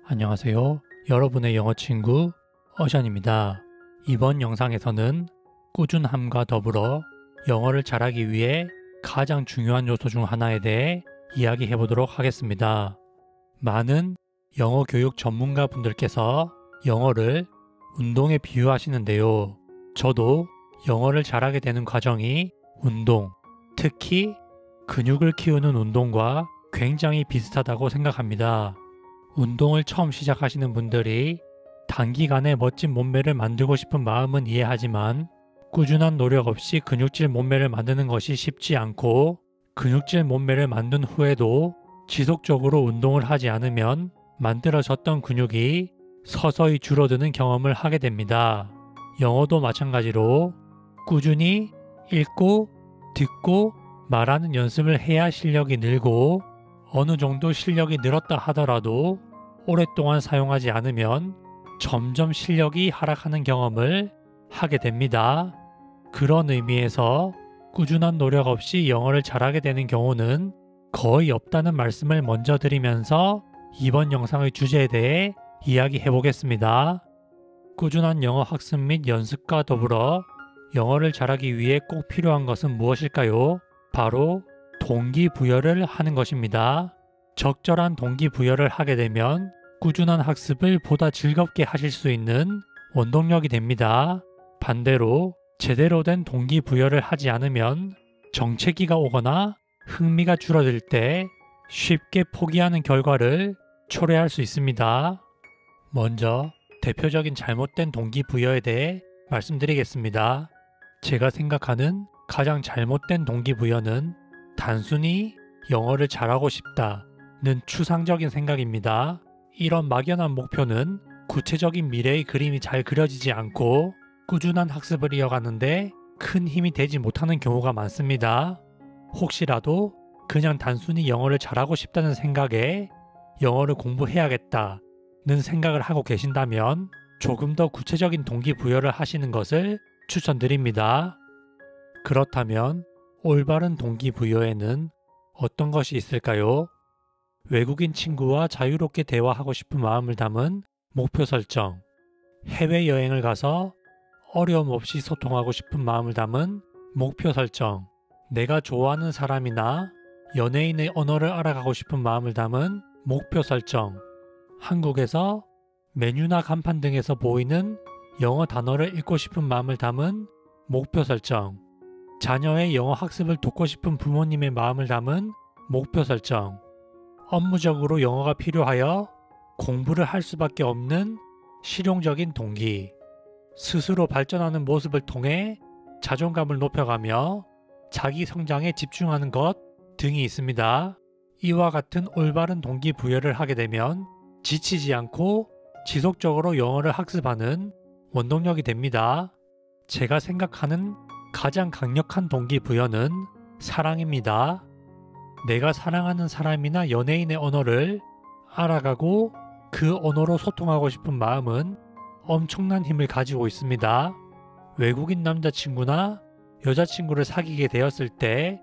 안녕하세요. 여러분의 영어 친구 어션입니다. 이번 영상에서는 꾸준함과 더불어 영어를 잘하기 위해 가장 중요한 요소 중 하나에 대해 이야기해 보도록 하겠습니다. 많은 영어 교육 전문가 분들께서 영어를 운동에 비유하시는데요. 저도 영어를 잘하게 되는 과정이 운동, 특히 근육을 키우는 운동과 굉장히 비슷하다고 생각합니다. 운동을 처음 시작하시는 분들이 단기간에 멋진 몸매를 만들고 싶은 마음은 이해하지만 꾸준한 노력 없이 근육질 몸매를 만드는 것이 쉽지 않고 근육질 몸매를 만든 후에도 지속적으로 운동을 하지 않으면 만들어졌던 근육이 서서히 줄어드는 경험을 하게 됩니다. 영어도 마찬가지로 꾸준히 읽고 듣고 말하는 연습을 해야 실력이 늘고 어느 정도 실력이 늘었다 하더라도 오랫동안 사용하지 않으면 점점 실력이 하락하는 경험을 하게 됩니다. 그런 의미에서 꾸준한 노력 없이 영어를 잘하게 되는 경우는 거의 없다는 말씀을 먼저 드리면서 이번 영상의 주제에 대해 이야기해 보겠습니다. 꾸준한 영어 학습 및 연습과 더불어 영어를 잘하기 위해 꼭 필요한 것은 무엇일까요? 바로 동기부여를 하는 것입니다. 적절한 동기부여를 하게 되면 꾸준한 학습을 보다 즐겁게 하실 수 있는 원동력이 됩니다. 반대로 제대로 된 동기부여를 하지 않으면 정체기가 오거나 흥미가 줄어들 때 쉽게 포기하는 결과를 초래할 수 있습니다. 먼저 대표적인 잘못된 동기부여에 대해 말씀드리겠습니다. 제가 생각하는 가장 잘못된 동기부여는 단순히 영어를 잘하고 싶다는 추상적인 생각입니다. 이런 막연한 목표는 구체적인 미래의 그림이 잘 그려지지 않고 꾸준한 학습을 이어가는데 큰 힘이 되지 못하는 경우가 많습니다. 혹시라도 그냥 단순히 영어를 잘하고 싶다는 생각에 영어를 공부해야겠다는 생각을 하고 계신다면 조금 더 구체적인 동기부여를 하시는 것을 추천드립니다. 그렇다면 올바른 동기부여에는 어떤 것이 있을까요? 외국인 친구와 자유롭게 대화하고 싶은 마음을 담은 목표 설정, 해외여행을 가서 어려움 없이 소통하고 싶은 마음을 담은 목표 설정, 내가 좋아하는 사람이나 연예인의 언어를 알아가고 싶은 마음을 담은 목표 설정, 한국에서 메뉴나 간판 등에서 보이는 영어 단어를 읽고 싶은 마음을 담은 목표 설정, 자녀의 영어 학습을 돕고 싶은 부모님의 마음을 담은 목표 설정, 업무적으로 영어가 필요하여 공부를 할 수밖에 없는 실용적인 동기, 스스로 발전하는 모습을 통해 자존감을 높여가며 자기 성장에 집중하는 것 등이 있습니다. 이와 같은 올바른 동기부여를 하게 되면 지치지 않고 지속적으로 영어를 학습하는 원동력이 됩니다. 제가 생각하는 가장 강력한 동기부여는 사랑입니다. 내가 사랑하는 사람이나 연예인의 언어를 알아가고 그 언어로 소통하고 싶은 마음은 엄청난 힘을 가지고 있습니다. 외국인 남자친구나 여자친구를 사귀게 되었을 때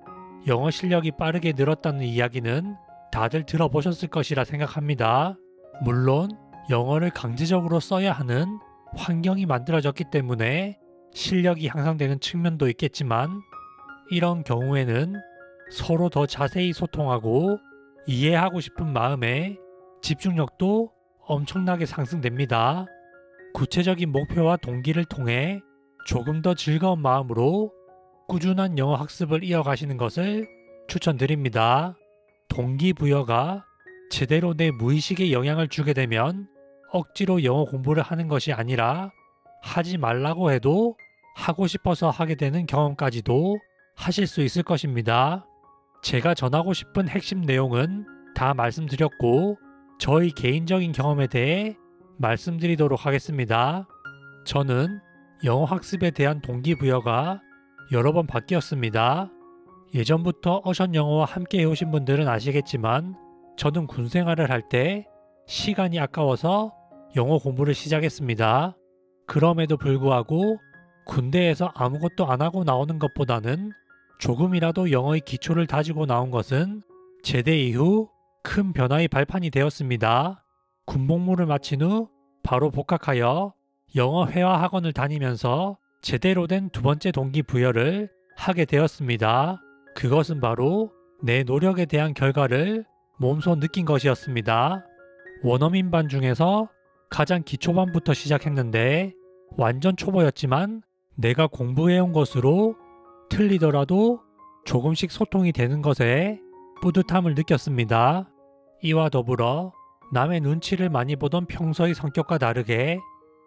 영어 실력이 빠르게 늘었다는 이야기는 다들 들어보셨을 것이라 생각합니다. 물론 영어를 강제적으로 써야 하는 환경이 만들어졌기 때문에 실력이 향상되는 측면도 있겠지만 이런 경우에는 서로 더 자세히 소통하고 이해하고 싶은 마음에 집중력도 엄청나게 상승됩니다. 구체적인 목표와 동기를 통해 조금 더 즐거운 마음으로 꾸준한 영어 학습을 이어가시는 것을 추천드립니다. 동기부여가 제대로 내 무의식에 영향을 주게 되면 억지로 영어 공부를 하는 것이 아니라 하지 말라고 해도 하고 싶어서 하게 되는 경험까지도 하실 수 있을 것입니다. 제가 전하고 싶은 핵심 내용은 다 말씀드렸고 저희 개인적인 경험에 대해 말씀드리도록 하겠습니다. 저는 영어 학습에 대한 동기부여가 여러 번 바뀌었습니다. 예전부터 어션 영어와 함께 해오신 분들은 아시겠지만 저는 군 생활을 할 때 시간이 아까워서 영어 공부를 시작했습니다. 그럼에도 불구하고 군대에서 아무것도 안 하고 나오는 것보다는 조금이라도 영어의 기초를 다지고 나온 것은 제대 이후 큰 변화의 발판이 되었습니다. 군복무를 마친 후 바로 복학하여 영어 회화 학원을 다니면서 제대로 된 두 번째 동기부여를 하게 되었습니다. 그것은 바로 내 노력에 대한 결과를 몸소 느낀 것이었습니다. 원어민반 중에서 가장 기초반부터 시작했는데 완전 초보였지만 내가 공부해온 것으로 틀리더라도 조금씩 소통이 되는 것에 뿌듯함을 느꼈습니다. 이와 더불어 남의 눈치를 많이 보던 평소의 성격과 다르게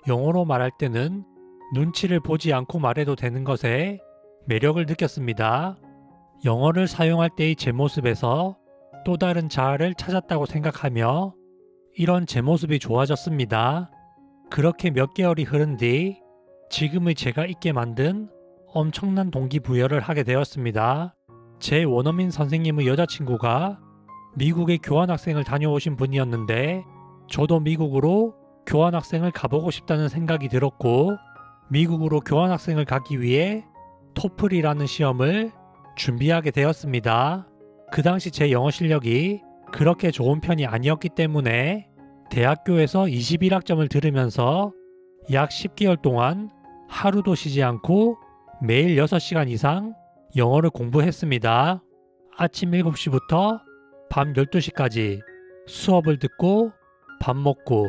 영어로 말할 때는 눈치를 보지 않고 말해도 되는 것에 매력을 느꼈습니다. 영어를 사용할 때의 제 모습에서 또 다른 자아를 찾았다고 생각하며 이런 제 모습이 좋아졌습니다. 그렇게 몇 개월이 흐른 뒤 지금의 제가 있게 만든 엄청난 동기부여를 하게 되었습니다. 제 원어민 선생님의 여자친구가 미국에 교환학생을 다녀오신 분이었는데 저도 미국으로 교환학생을 가보고 싶다는 생각이 들었고 미국으로 교환학생을 가기 위해 토플이라는 시험을 준비하게 되었습니다. 그 당시 제 영어 실력이 그렇게 좋은 편이 아니었기 때문에 대학교에서 21학점을 들으면서 약 10개월 동안 하루도 쉬지 않고 매일 6시간 이상 영어를 공부했습니다. 아침 7시부터 밤 12시까지 수업을 듣고 밥 먹고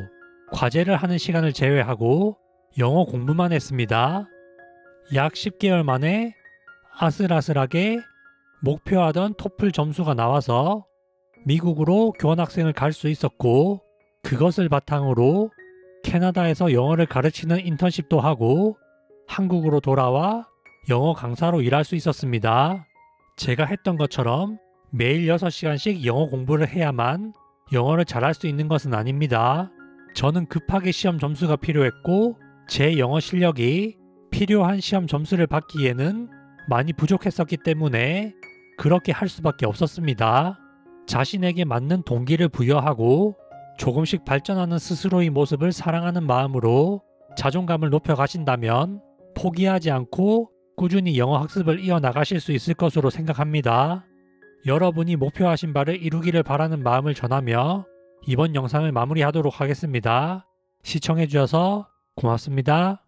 과제를 하는 시간을 제외하고 영어 공부만 했습니다. 약 10개월 만에 아슬아슬하게 목표하던 토플 점수가 나와서 미국으로 교환학생을 갈 수 있었고 그것을 바탕으로 캐나다에서 영어를 가르치는 인턴십도 하고 한국으로 돌아와 영어 강사로 일할 수 있었습니다. 제가 했던 것처럼 매일 6시간씩 영어 공부를 해야만 영어를 잘할 수 있는 것은 아닙니다. 저는 급하게 시험 점수가 필요했고 제 영어 실력이 필요한 시험 점수를 받기에는 많이 부족했었기 때문에 그렇게 할 수밖에 없었습니다. 자신에게 맞는 동기를 부여하고 조금씩 발전하는 스스로의 모습을 사랑하는 마음으로 자존감을 높여가신다면 포기하지 않고 꾸준히 영어 학습을 이어나가실 수 있을 것으로 생각합니다. 여러분이 목표하신 바를 이루기를 바라는 마음을 전하며 이번 영상을 마무리하도록 하겠습니다. 시청해주셔서 고맙습니다.